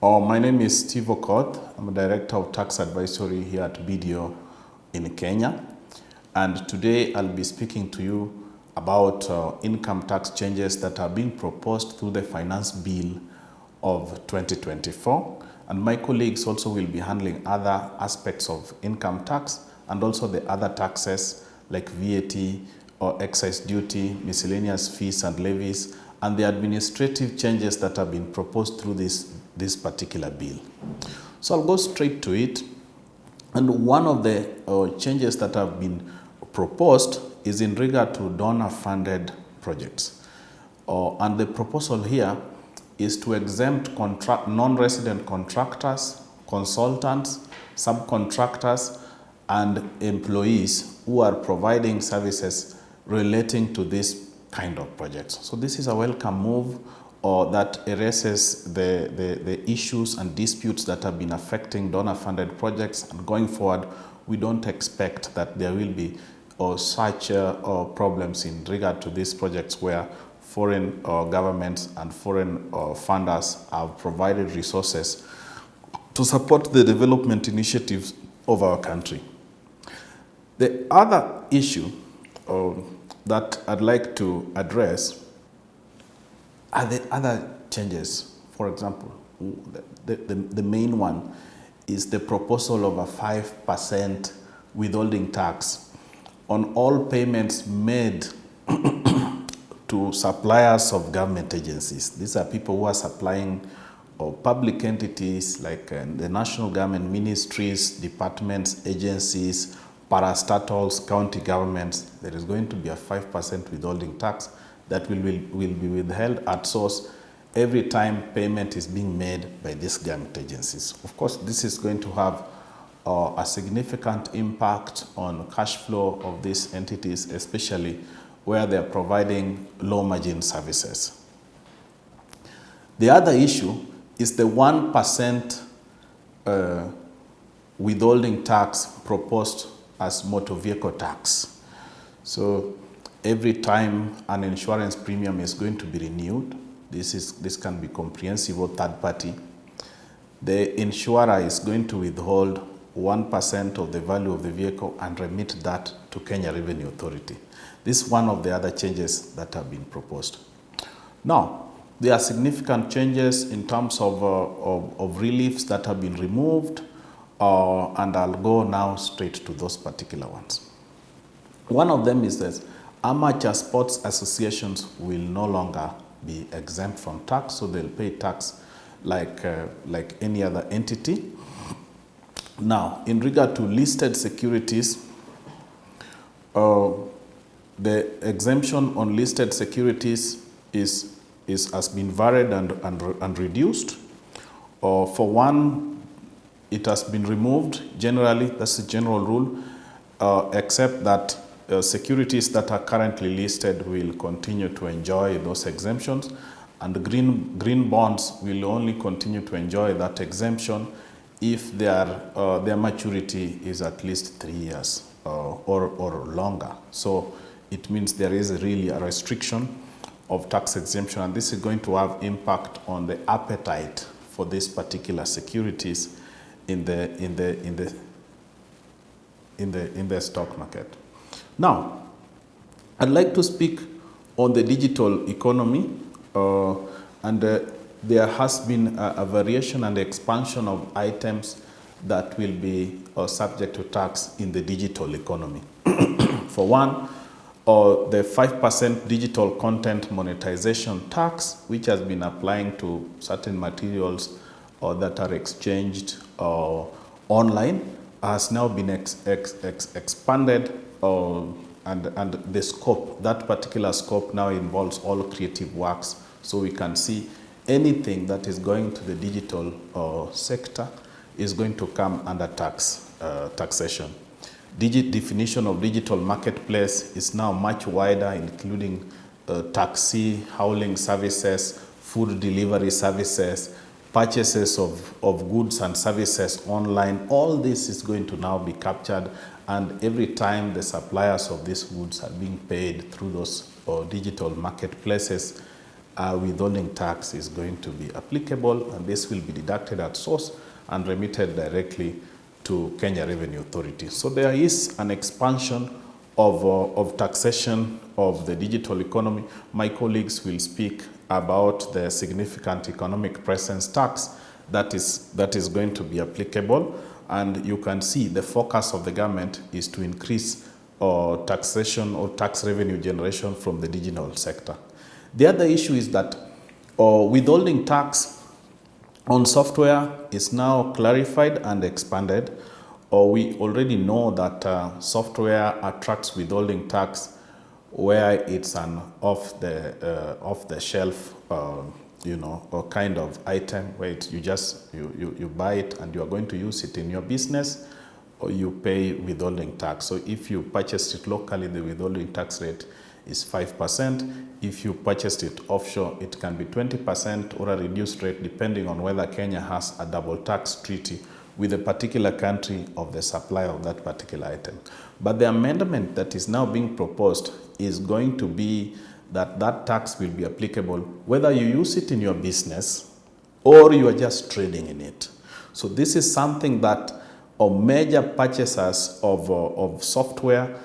My name is Steve Okoth. I'm a Director of Tax Advisory here at BDO in Kenya. And today I'll be speaking to you about income tax changes that are being proposed through the Finance Bill of 2024. And my colleagues also will be handling other aspects of income tax and also the other taxes like VAT or excise duty, miscellaneous fees and levies, and the administrative changes that have been proposed through this particular bill. So I'll go straight to it. And one of the changes that have been proposed is in regard to donor-funded projects. And the proposal here is to exempt non-resident contractors, consultants, subcontractors, and employees who are providing services relating to this kind of projects. So this is a welcome move that erases the issues and disputes that have been affecting donor-funded projects. And going forward, we don't expect that there will be such problems in regard to these projects where foreign governments and foreign funders have provided resources to support the development initiatives of our country. The other issue that I'd like to address are the other changes. For example, the main one is the proposal of a 5% withholding tax on all payments made to suppliers of government agencies. These are people who are supplying public entities like the national government, ministries, departments, agencies, parastatals, county governments. There is going to be a 5% withholding tax that will be withheld at source every time payment is being made by these government agencies. Of course, this is going to have a significant impact on cash flow of these entities, especially where they are providing low margin services. The other issue is the 1% withholding tax proposed as motor vehicle tax. So every time an insurance premium is going to be renewed, this can be comprehensive or third party, the insurer is going to withhold 1% of the value of the vehicle and remit that to Kenya Revenue Authority. This is one of the other changes that have been proposed. Now, there are significant changes in terms of reliefs that have been removed, and I'll go now straight to those particular ones. One of them is that amateur sports associations will no longer be exempt from tax, so they'll pay tax like any other entity. Now, in regard to listed securities, the exemption on listed securities has been varied and reduced. For one, it has been removed. Generally, that's the general rule, except that securities that are currently listed will continue to enjoy those exemptions, and the green bonds will only continue to enjoy that exemption if their maturity is at least 3 years or longer. So it means there is really a restriction of tax exemption, and this is going to have impact on the appetite for these particular securities in the stock market. Now, I'd like to speak on the digital economy, and there has been a variation and expansion of items that will be subject to tax in the digital economy. For one, the 5% digital content monetization tax, which has been applying to certain materials that are exchanged online, has now been expanded, and the scope, that particular scope now involves all creative works. So we can see anything that is going to the digital sector is going to come under taxation. Definition of digital marketplace is now much wider, including taxi, hauling services, food delivery services, purchases of goods and services online. All this is going to now be captured, and every time the suppliers of these goods are being paid through those digital marketplaces, withholding tax is going to be applicable, and this will be deducted at source and remitted directly to Kenya Revenue Authority. So there is an expansion of taxation of the digital economy. My colleagues will speak about the significant economic presence tax that is going to be applicable, and you can see the focus of the government is to increase taxation or tax revenue generation from the digital sector. The other issue is that withholding tax on software is now clarified and expanded. We already know that software attracts withholding tax where it's an off-the-shelf, or kind of item where you buy it and you are going to use it in your business, or you pay withholding tax. So if you purchased it locally, the withholding tax rate is 5%. If you purchased it offshore, it can be 20% or a reduced rate depending on whether Kenya has a double tax treaty with a particular country of the supply of that particular item. But the amendment that is now being proposed is going to be that that tax will be applicable whether you use it in your business or you are just trading in it. So this is something that major purchasers of software,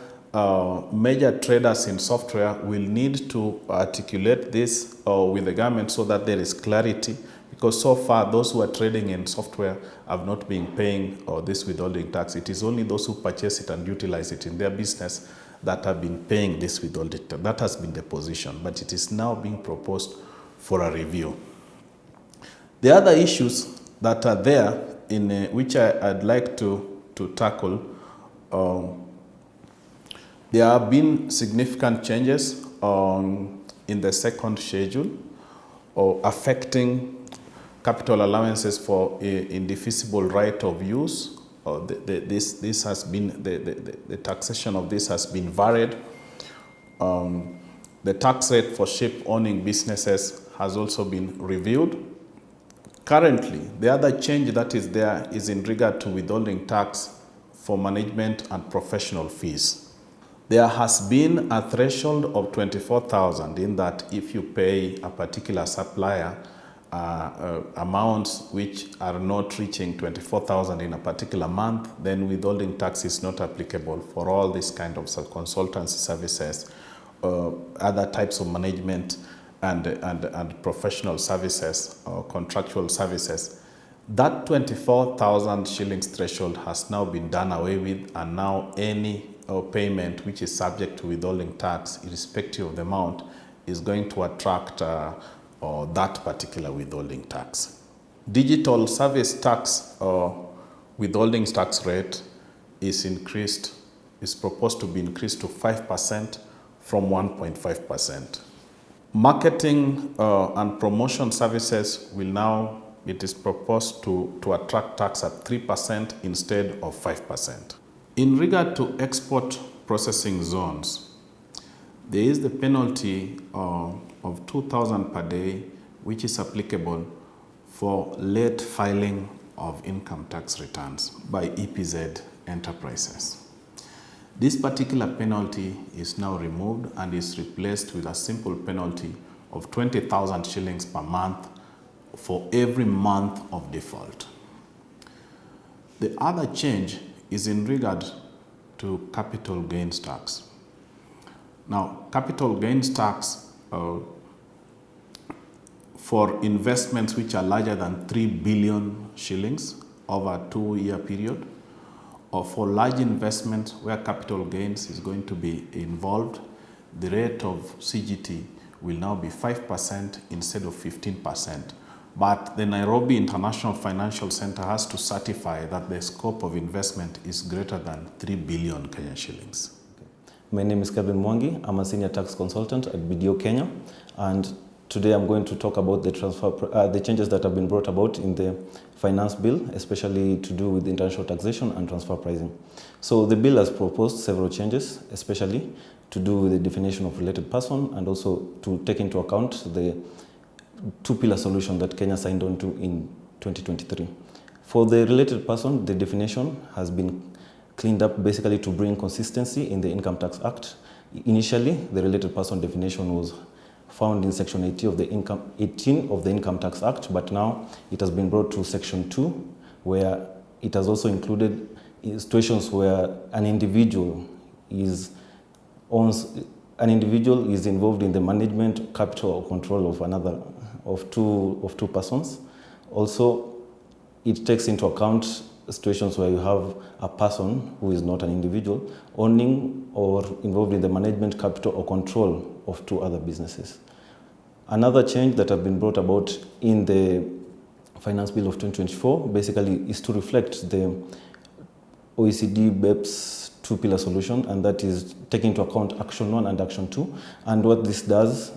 major traders in software will need to articulate this with the government so that there is clarity, because so far those who are trading in software have not been paying this withholding tax. It is only those who purchase it and utilize it in their business that have been paying this withholding tax. That has been the position, but it is now being proposed for a review. The other issues that are there in which I'd like to tackle, there have been significant changes in the second schedule affecting capital allowances for indefeasible right of use. This has been the taxation of this has been varied. The tax rate for ship owning businesses has also been reviewed. Currently, the other change that is there is in regard to withholding tax for management and professional fees. There has been a threshold of 24,000 in that if you pay a particular supplier amounts which are not reaching 24,000 in a particular month, then withholding tax is not applicable for all these kind of consultancy services, other types of management and professional services or contractual services. That 24,000 shillings threshold has now been done away with, and now any payment which is subject to withholding tax, irrespective of the amount, is going to attract that particular withholding tax. Digital service tax withholding tax rate is proposed to be increased to 5% from 1.5%. Marketing and promotion services it is proposed to attract tax at 3% instead of 5%. In regard to export processing zones, there is the penalty of 2,000 per day, which is applicable for late filing of income tax returns by EPZ enterprises. This particular penalty is now removed and is replaced with a simple penalty of 20,000 shillings per month for every month of default. The other change is in regard to capital gains tax. Now, capital gains tax for investments which are larger than 3 billion shillings over a 2-year period, or for large investments where capital gains is going to be involved, the rate of CGT will now be 5% instead of 15%. But the Nairobi International Financial Center has to certify that the scope of investment is greater than 3 billion Kenyan shillings. My name is Kevin Mwangi. I'm a senior tax consultant at BDO Kenya, and today I'm going to talk about the changes that have been brought about in the finance bill, especially to do with international taxation and transfer pricing. So the bill has proposed several changes, especially to do with the definition of related person and also to take into account the two-pillar solution that Kenya signed on to in 2023. For the related person, the definition has been cleaned up basically to bring consistency in the Income Tax Act. Initially, the related person definition was found in Section 18 of the Income Tax Act, but now it has been brought to Section 2, where it has also included situations where an individual is involved in the management, capital, or control of two persons. Also, it takes into account situations where you have a person who is not an individual owning or involved in the management, capital, or control of two other businesses. Another change that has been brought about in the Finance Bill of 2024 basically is to reflect the OECD BEPS two-pillar solution, and that is taking into account Action 1 and Action 2. And what this does,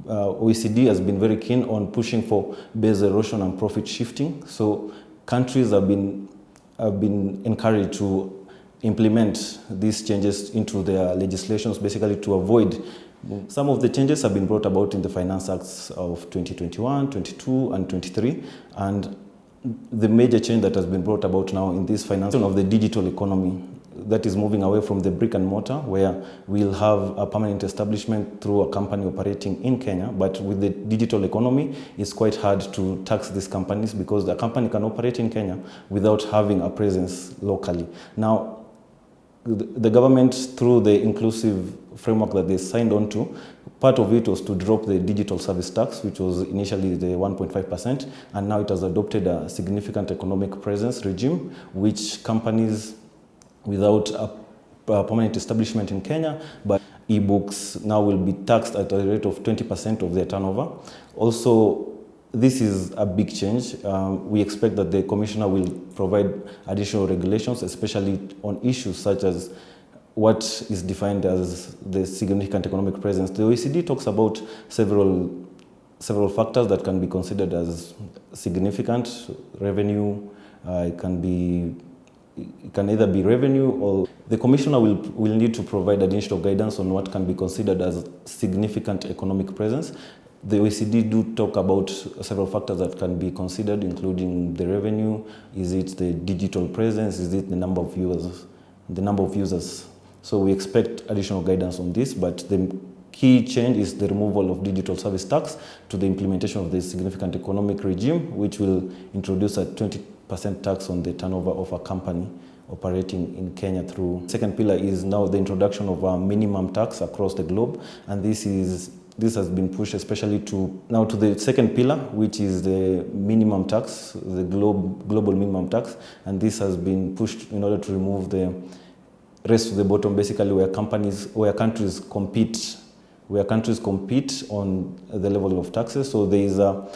OECD has been very keen on pushing for base erosion and profit shifting. So countries have been encouraged to implement these changes into their legislations, basically to avoid. Some of the changes have been brought about in the Finance Acts of 2021, 22, and 23, and the major change that has been brought about now in this finance of the digital economy, that is moving away from the brick and mortar, where we'll have a permanent establishment through a company operating in Kenya. But with the digital economy, it's quite hard to tax these companies because a company can operate in Kenya without having a presence locally. Now, the government, through the inclusive framework that they signed on to, part of it was to drop the digital service tax, which was initially the 1.5%, and now it has adopted a significant economic presence regime, which companies without a permanent establishment in Kenya, but e-books now will be taxed at a rate of 20% of their turnover. Also, this is a big change. We expect that the Commissioner will provide additional regulations, especially on issues such as what is defined as the significant economic presence. The OECD talks about several factors that can be considered as significant. Revenue, it can either be revenue, or the Commissioner will need to provide additional guidance on what can be considered as significant economic presence. The OECD do talk about several factors that can be considered, including the revenue. Is it the digital presence? Is it the number of users? So we expect additional guidance on this, but the key change is the removal of digital service tax to the implementation of the significant economic regime, which will introduce a 20% tax on the turnover of a company operating in Kenya through. Second pillar is now the introduction of a minimum tax across the globe, and this has been pushed especially to the second pillar, which is the minimum tax, the global minimum tax, and this has been pushed in order to remove the race to the bottom, basically where countries compete on the level of taxes. So there is a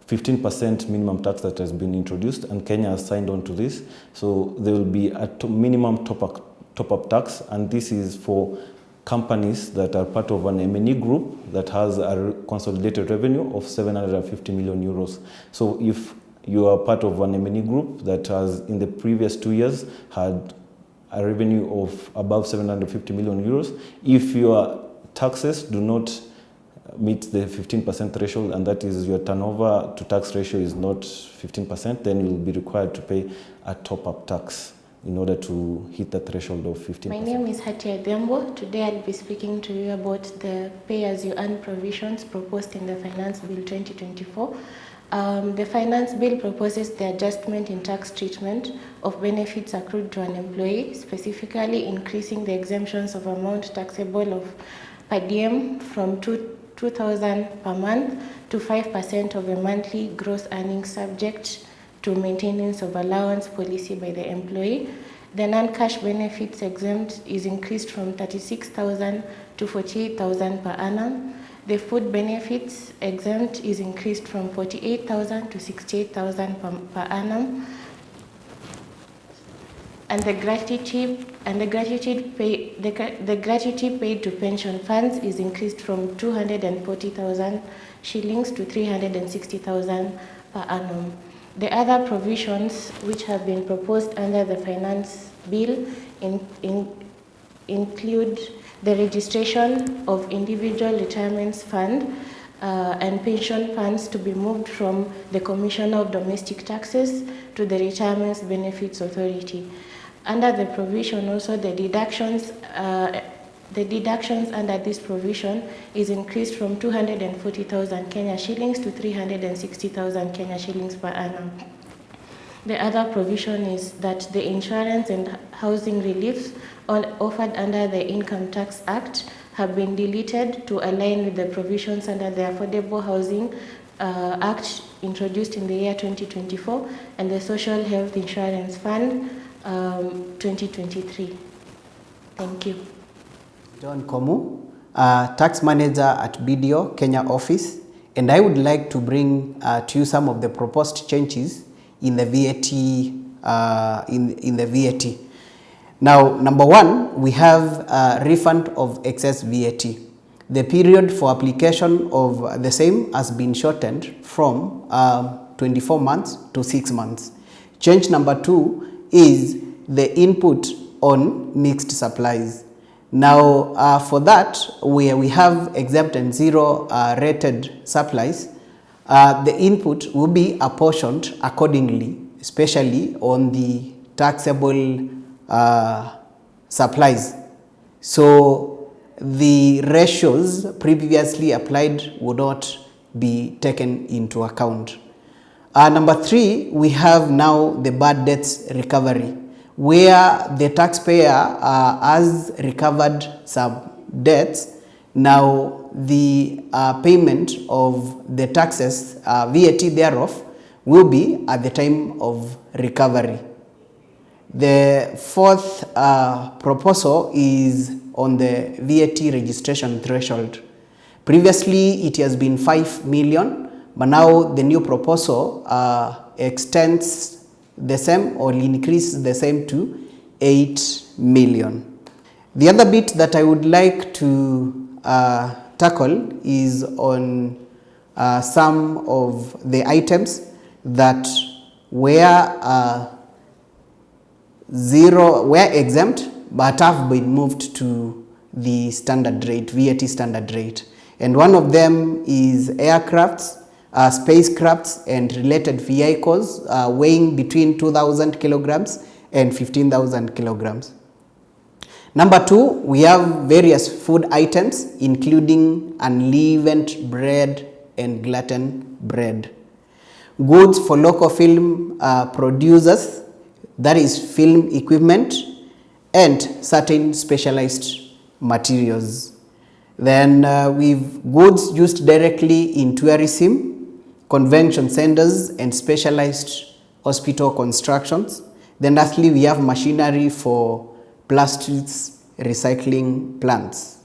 15% minimum tax that has been introduced, and Kenya has signed on to this. So there will be a minimum top-up tax, and this is for companies that are part of an M&E group that has a consolidated revenue of 750 million euros. So if you are part of an M&E group that has in the previous 2 years had a revenue of above 750 million euros, if your taxes do not meet the 15% threshold, and that is your turnover to tax ratio is not 15%, then you'll be required to pay a top-up tax in order to hit the threshold of 15%. My name is Hatia Dembo. Today I'll be speaking to you about the pay-as-you-earn provisions proposed in the Finance Bill 2024. The Finance Bill proposes the adjustment in tax treatment of benefits accrued to an employee, specifically increasing the exemptions of amount taxable of per diem from 2,000 per month to 5% of the monthly gross earnings, subject to maintenance of allowance policy by the employee. The non-cash benefits exempt is increased from 36,000 to 48,000 per annum. The food benefits exempt is increased from 48,000 to 68,000 per annum. And the gratuity paid to pension funds is increased from 240,000 shillings to 360,000 per annum. The other provisions which have been proposed under the Finance Bill include the registration of individual retirement fund and pension funds to be moved from the Commissioner of Domestic Taxes to the Retirement Benefits Authority. Under the provision also, the deductions the deductions under this provision is increased from 240,000 Kenya shillings to 360,000 Kenya shillings per annum. The other provision is that the insurance and housing reliefs offered under the Income Tax Act have been deleted to align with the provisions under the Affordable Housing Act introduced in the year 2024 and the Social Health Insurance Fund 2023. Thank you. John Komu, Tax Manager at BDO Kenya office, and I would like to bring to you some of the proposed changes in the VAT. In the VAT. Now, number one, we have a refund of excess VAT. The period for application of the same has been shortened from 24 months to 6 months. Change number two is the input on mixed supplies. Now, for that, where we have exempt and zero rated supplies, the input will be apportioned accordingly, especially on the taxable supplies. So the ratios previously applied would not be taken into account. Number three, we have now the bad debts recovery, where the taxpayer has recovered some debts. Now the payment of the taxes, VAT thereof, will be at the time of recovery. The fourth proposal is on the VAT registration threshold. Previously, it has been 5 million, but now the new proposal extends the same or increases the same to 8 million. The other bit that I would like to tackle is on some of the items that were exempt but have been moved to the standard rate, VAT standard rate. And one of them is aircrafts, spacecrafts and related vehicles weighing between 2,000 kilograms and 15,000 kilograms. Number two, we have various food items including unleavened bread and gluten bread. Goods for local film producers, that is film equipment and certain specialized materials. Then we've goods used directly in tourism, convention centers and specialized hospital constructions. Then lastly, we have machinery for plastics recycling plants.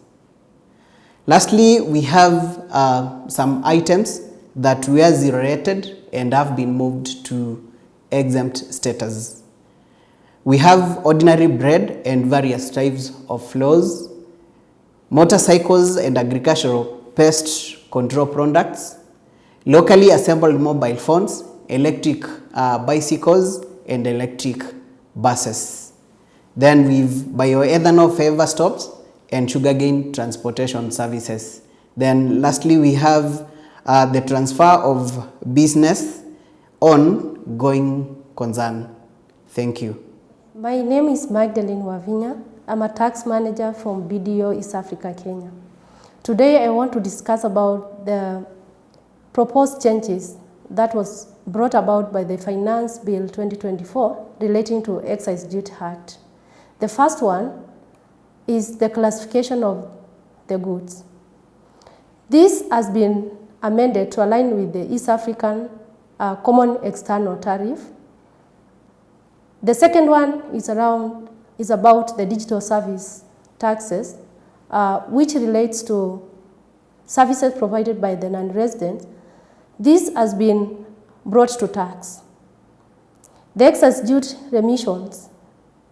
Lastly, we have some items that were zero rated and have been moved to exempt status. We have ordinary bread and various types of flours, motorcycles and agricultural pest control products, locally assembled mobile phones, electric bicycles and electric buses. Then we've bioethanol favor stops and sugarcane transportation services. Then lastly, we have the transfer of business on going concern. Thank you. My name is Magdalene Wavinya. I'm a tax manager from BDO East Africa, Kenya. Today I want to discuss about the proposed changes that was brought about by the Finance Bill 2024 relating to Excise Duty Act. The first one is the classification of the goods. This has been amended to align with the East African Common External Tariff. The second one is about the digital service taxes, which relates to services provided by the non-residents. This has been brought to tax. The excise duty remissions.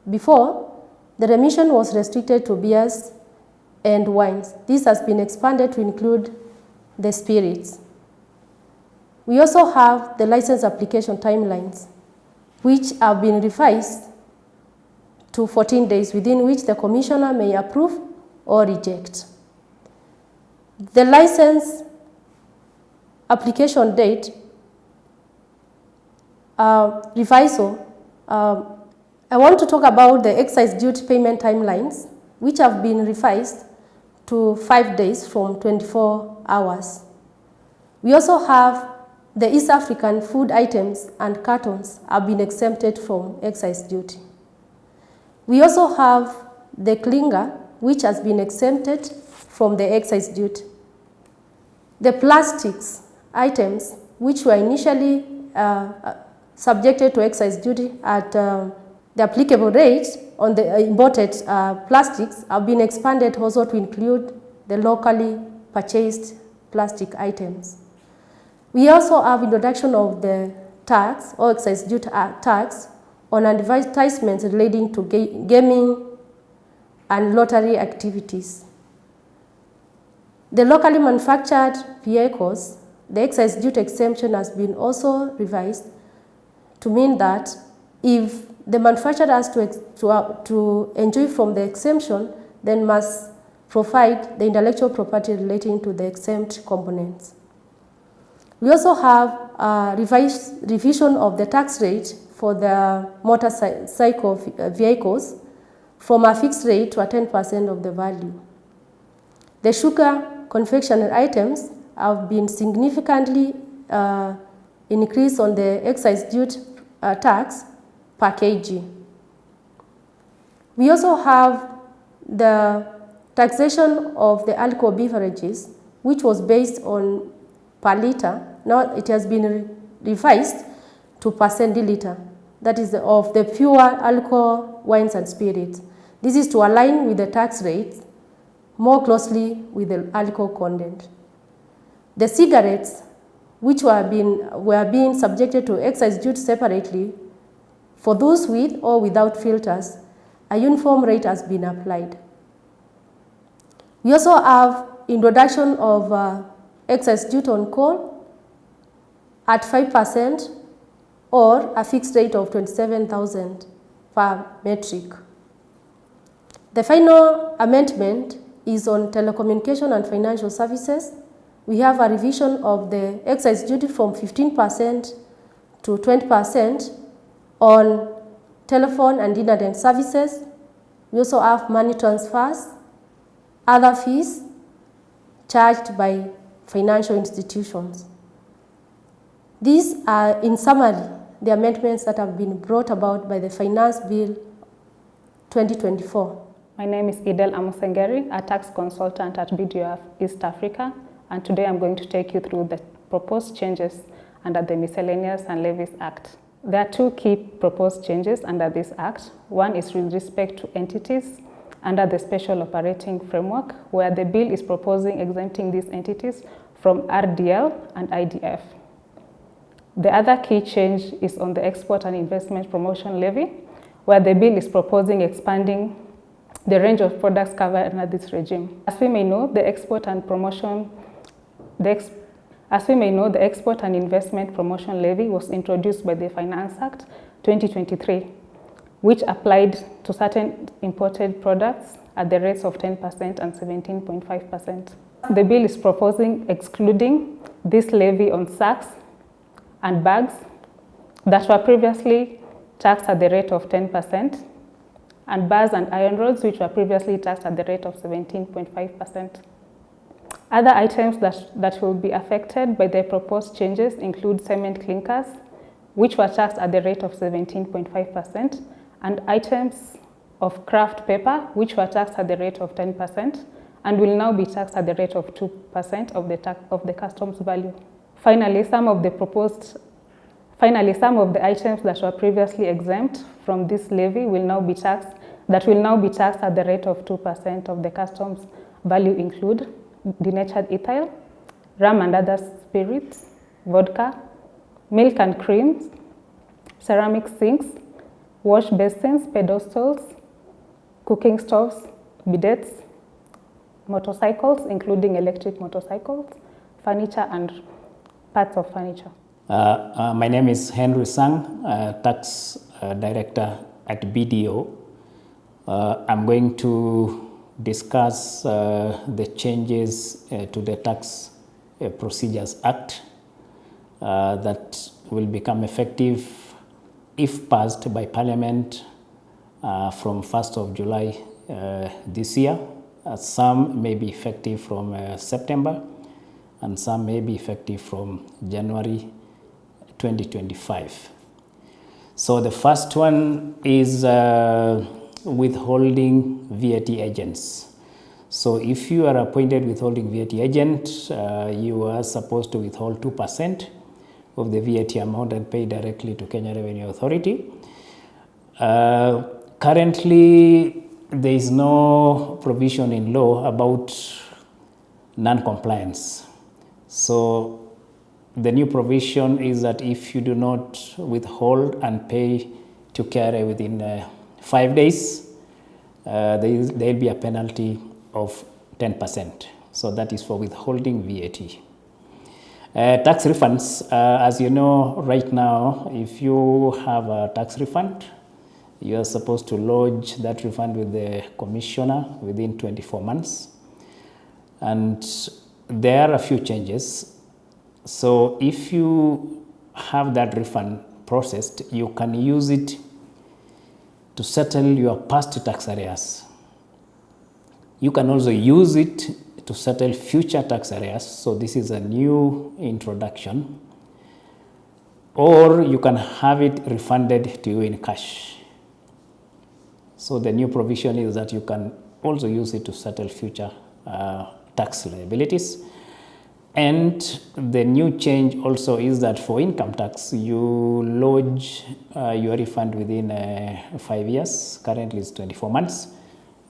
Before, the remission was restricted to beers and wines. This has been expanded to include the spirits. We also have the license application timelines, which have been revised to 14 days, within which the commissioner may approve or reject. The license application date revisal. I want to talk about the excise duty payment timelines. which have been revised to 5 days from 24 hours. We also have the East African food items and cartons have been exempted from excise duty. We also have the clinker, which has been exempted from the excise duty. The plastics items, which were initially subjected to excise duty at the applicable rate on the imported plastics, have been expanded also to include the locally purchased plastic items. We also have introduction of the tax or excise duty tax on advertisements relating to gaming and lottery activities. The locally manufactured vehicles, the excise duty exemption has been also revised to mean that if the manufacturer has to enjoy from the exemption, then must provide the intellectual property relating to the exempt components. We also have a revision of the tax rate for the motorcycle vehicles from a fixed rate to a 10% of the value. The sugar confectionery items have been significantly increased on the excise duty tax per kg. We also have the taxation of the alcohol beverages, which was based on per liter. Now it has been revised to per centiliter, that is of the pure alcohol, wines and spirits. This is to align with the tax rates more closely with the alcohol content. The cigarettes, which were being subjected to excise duty separately, for those with or without filters, a uniform rate has been applied. We also have introduction of excise duty on coal at 5% or a fixed rate of 27,000 per metric. The final amendment is on telecommunication and financial services. We have a revision of the excise duty from 15% to 20% on telephone and internet services. We also have money transfers, other fees charged by financial institutions. These are, in summary, the amendments that have been brought about by the Finance Bill 2024. My name is Idel Amusengeri, a tax consultant at BDO East Africa, and today I'm going to take you through the proposed changes under the Miscellaneous and Levies Act. There are two key proposed changes under this act. One is with respect to entities under the Special Operating Framework, where the bill is proposing exempting these entities from RDL and IDF. The other key change is on the Export and Investment Promotion Levy, where the bill is proposing expanding the range of products covered under this regime. As we may know, the Export and Investment Promotion Levy was introduced by the Finance Act 2023, which applied to certain imported products at the rates of 10% and 17.5%. The bill is proposing excluding this levy on sacks and bags that were previously taxed at the rate of 10%, and bars and iron rods, which were previously taxed at the rate of 17.5%. Other items that will be affected by the proposed changes include cement clinkers, which were taxed at the rate of 17.5%, and items of kraft paper, which were taxed at the rate of 10%, and will now be taxed at the rate of 2% of the customs value. Finally, some of the items that were previously exempt from this levy will now be taxed at the rate of 2% of the customs value include denatured ethyl, rum and other spirits, vodka, milk and creams, ceramic sinks, wash basins, pedestals, cooking stoves, bidets, motorcycles, including electric motorcycles, furniture and parts of furniture. My name is Henry Sang, Tax Director at BDO. I'm going to discuss the changes to the Tax Procedures Act that will become effective if passed by Parliament from 1st of July this year. Some may be effective from September, and some may be effective from January 2025. So the first one is withholding VAT agents. So if you are appointed withholding VAT agent, you are supposed to withhold 2% of the VAT amount and pay directly to Kenya Revenue Authority. Currently, there is no provision in law about non-compliance. So the new provision is that if you do not withhold and pay to KRA within 5 days, there will be a penalty of 10%. So that is for withholding VAT. Tax refunds, as you know, right now, if you have a tax refund, you are supposed to lodge that refund with the commissioner within 24 months. And there are a few changes. So if you have that refund processed, you can use it to settle your past tax arrears. You can also use it to settle future tax arrears. So this is a new introduction. Or you can have it refunded to you in cash. So the new provision is that you can also use it to settle future tax liabilities. And the new change also is that for income tax, you lodge your refund within 5 years. Currently it's 24 months.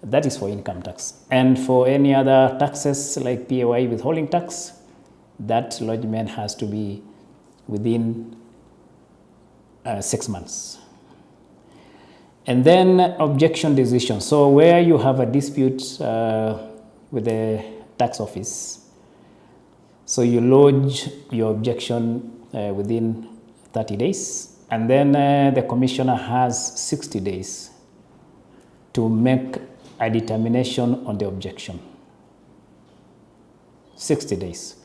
That is for income tax. And for any other taxes like PAYE withholding tax, that lodgement has to be within 6 months. And then objection decision. So where you have a dispute with the tax office, so you lodge your objection within 30 days, and then the commissioner has 60 days to make a determination on the objection. 60 days.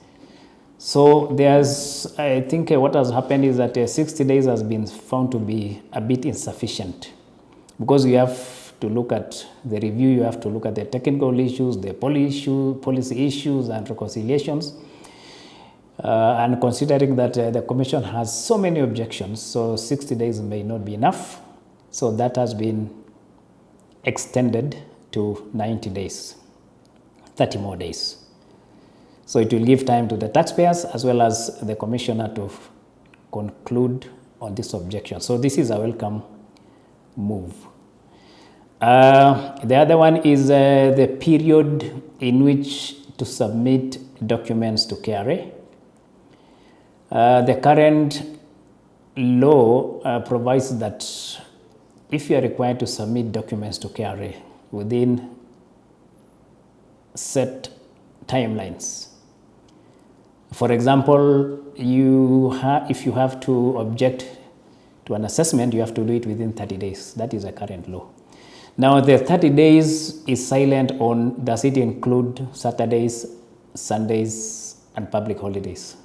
So there's, I think what has happened is that 60 days has been found to be a bit insufficient, because you have to look at the review, you have to look at the technical issues, the policy issues and reconciliations. And considering that the commission has so many objections, so 60 days may not be enough. So that has been extended to 90 days, 30 more days. So it will give time to the taxpayers as well as the commissioner to conclude on this objection. So this is a welcome move. The other one is the period in which to submit documents to KRA. The current law provides that if you are required to submit documents to KRA within set timelines. For example, if you have to object to an assessment, you have to do it within 30 days. That is the current law. Now, the 30 days is silent on, does it include Saturdays, Sundays, and public holidays?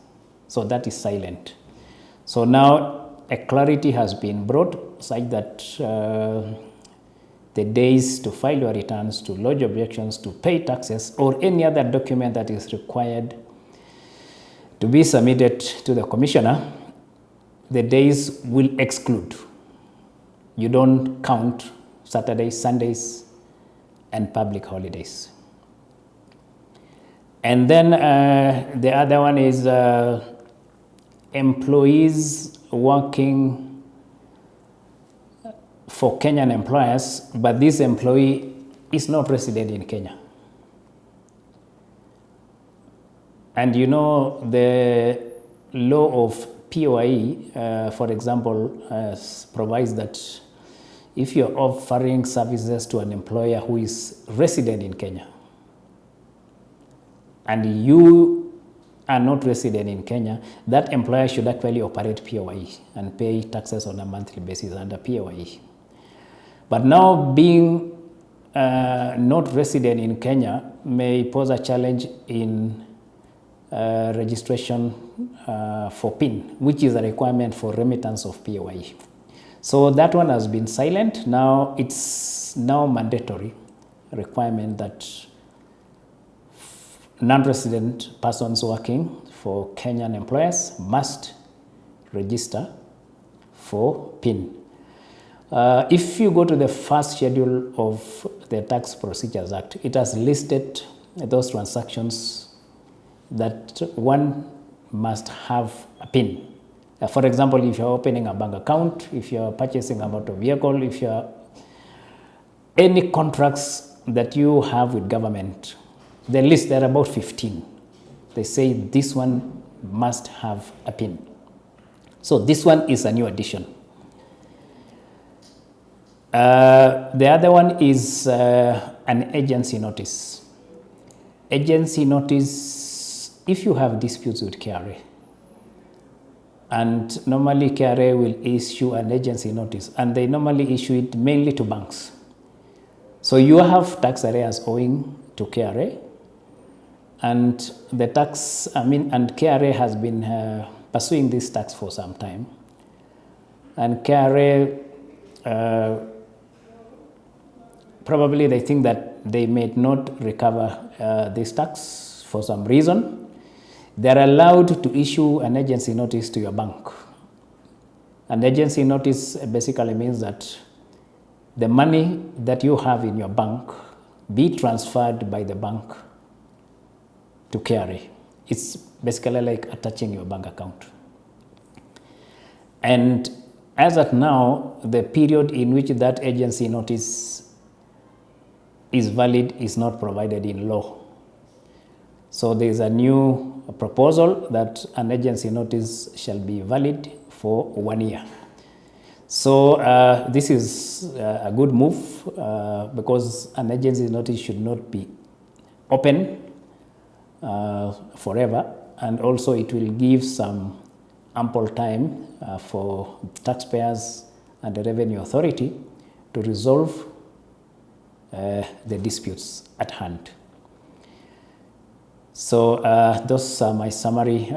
So that is silent. So now a clarity has been brought such that the days to file your returns, to lodge objections, to pay taxes, or any other document that is required to be submitted to the commissioner, the days will exclude. You don't count Saturdays, Sundays, and public holidays. And then the other one is employees working for Kenyan employers, but this employee is not resident in Kenya. And you know, the law of PAYE, for example, provides that if you're offering services to an employer who is resident in Kenya, and you are not resident in Kenya, that employer should actually operate PAYE and pay taxes on a monthly basis under PAYE. But now being not resident in Kenya may pose a challenge in registration for PIN, which is a requirement for remittance of PAYE. So that one has been silent. Now it's now mandatory requirement that non-resident persons working for Kenyan employers must register for PIN. If you go to the first schedule of the Tax Procedures Act, it has listed those transactions that one must have a PIN. For example, if you're opening a bank account, if you're purchasing a motor vehicle, if you're any contracts that you have with government, the list, there are about 15. They say this one must have a PIN. So this one is a new addition. The other one is an agency notice. Agency notice, if you have disputes with KRA, and normally KRA will issue an agency notice, and they normally issue it mainly to banks. So you have tax arrears owing to KRA, and the tax, and KRA has been pursuing this tax for some time, and KRA probably they think that they may not recover this tax for some reason. They're allowed to issue an agency notice to your bank. An agency notice basically means that the money that you have in your bank be transferred by the bank to KRA. It's basically like attaching your bank account. And as at now, the period in which that agency notice is valid is not provided in law. So there is a new proposal that an agency notice shall be valid for 1 year. So this is a good move because an agency notice should not be open forever, and also it will give some ample time for taxpayers and the Revenue Authority to resolve the disputes at hand. So those are my summary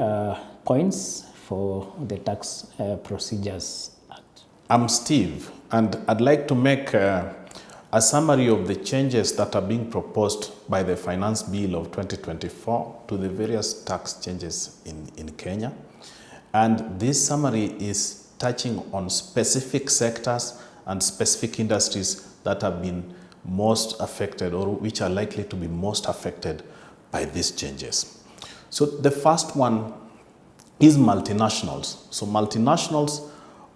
points for the Tax Procedures Act. I'm Steve, and I'd like to make a summary of the changes that are being proposed by the Finance Bill of 2024 to the various tax changes in Kenya. And this summary is touching on specific sectors and specific industries that have been most affected, or which are likely to be most affected by these changes. So the first one is multinationals. So multinationals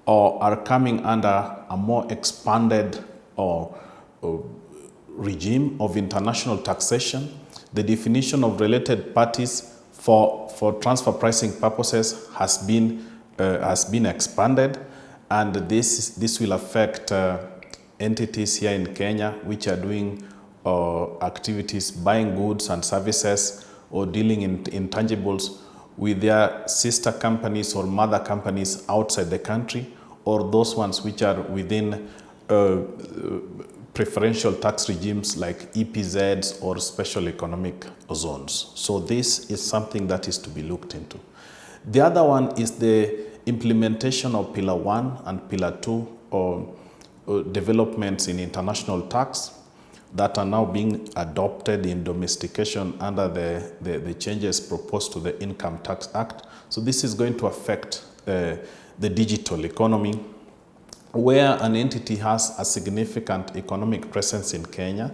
are coming under a more expanded regime of international taxation. The definition of related parties for transfer pricing purposes has been expanded, and this will affect entities here in Kenya which are doing activities, buying goods and services or dealing in intangibles with their sister companies or mother companies outside the country, or those ones which are within preferential tax regimes like EPZs or special economic zones. So this is something that is to be looked into. The other one is the implementation of Pillar 1 and Pillar 2 developments in international tax that are now being adopted in domestication under the changes proposed to the Income Tax Act. So this is going to affect the digital economy, where an entity has a significant economic presence in Kenya,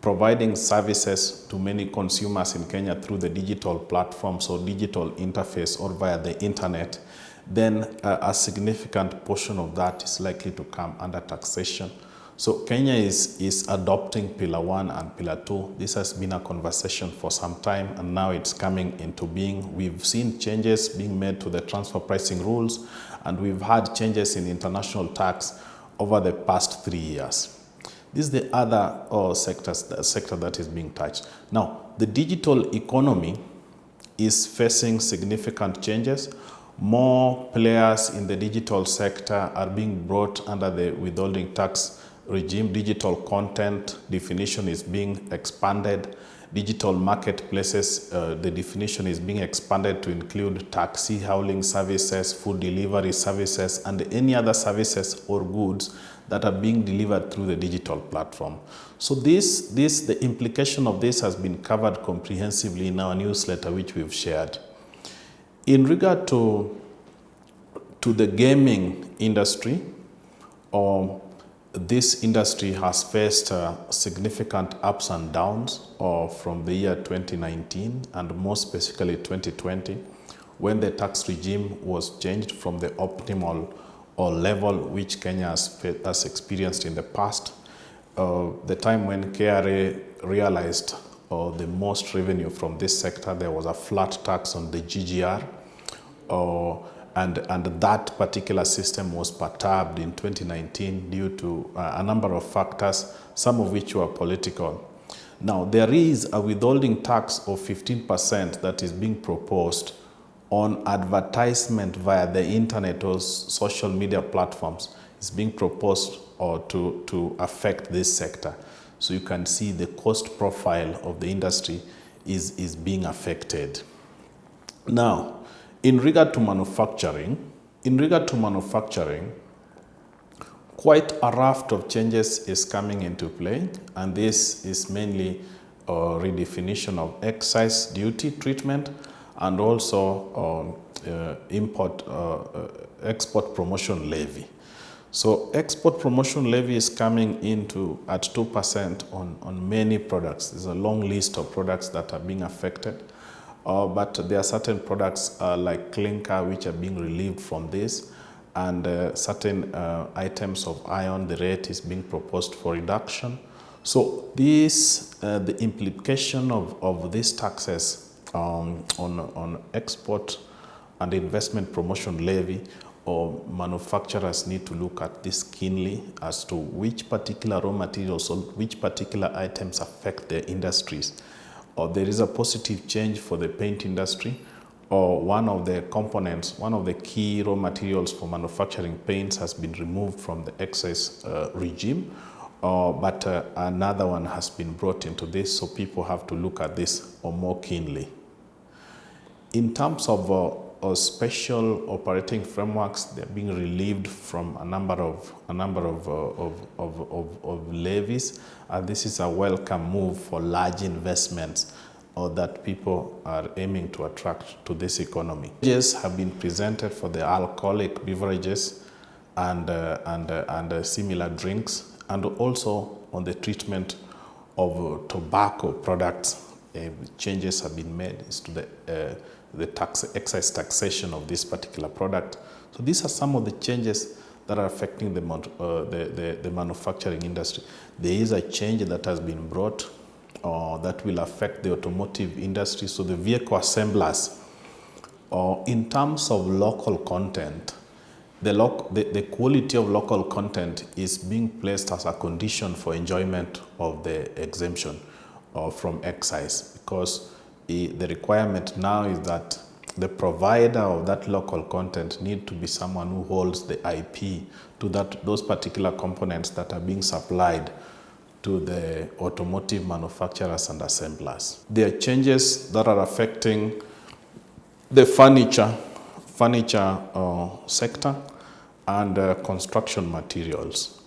providing services to many consumers in Kenya through the digital platforms or digital interface or via the internet, then a significant portion of that is likely to come under taxation. So Kenya is adopting Pillar 1 and Pillar 2. This has been a conversation for some time, and now it's coming into being. We've seen changes being made to the transfer pricing rules, and we've had changes in international tax over the past 3 years. This is the other sector that is being touched. Now, the digital economy is facing significant changes. More players in the digital sector are being brought under the withholding tax regime. Digital content definition is being expanded. Digital marketplaces, the definition is being expanded to include taxi hauling services, food delivery services, and any other services or goods that are being delivered through the digital platform. So the implication of this has been covered comprehensively in our newsletter, which we've shared. In regard to the gaming industry, this industry has faced significant ups and downs from the year 2019 and more specifically 2020, when the tax regime was changed from the optimal level which Kenya has experienced in the past. The time when KRA realized the most revenue from this sector, there was a flat tax on the GGR, and that particular system was perturbed in 2019 due to a number of factors, some of which were political. Now, there is a withholding tax of 15% that is being proposed on advertisement via the internet or social media platforms. Is being proposed to affect this sector. So you can see the cost profile of the industry is being affected. Now, in regard to manufacturing, quite a raft of changes is coming into play, and this is mainly a redefinition of excise duty treatment and also export promotion levy. So export promotion levy is coming into at 2% on many products. There's a long list of products that are being affected. But there are certain products like clinker which are being relieved from this, and certain items of iron, the rate is being proposed for reduction. So the implication of these taxes on export and investment promotion levy, or manufacturers need to look at this keenly as to which particular raw materials or which particular items affect their industries. Or there is a positive change for the paint industry, or one of the components, one of the key raw materials for manufacturing paints has been removed from the excise regime, but another one has been brought into this, so people have to look at this more keenly. In terms of special operating frameworks, they're being relieved from a number of levies. This is a welcome move for large investments that people are aiming to attract to this economy. Changes have been presented for the alcoholic beverages and similar drinks, and also on the treatment of tobacco products. Changes have been made as to the excise taxation of this particular product. So these are some of the changes that are affecting the manufacturing industry. There is a change that has been brought that will affect the automotive industry, so the vehicle assemblers. In terms of local content, the quality of local content is being placed as a condition for enjoyment of the exemption from excise, because the requirement now is that the provider of that local content need to be someone who holds the IP to those particular components that are being supplied to the automotive manufacturers and assemblers. There are changes that are affecting the furniture sector and construction materials.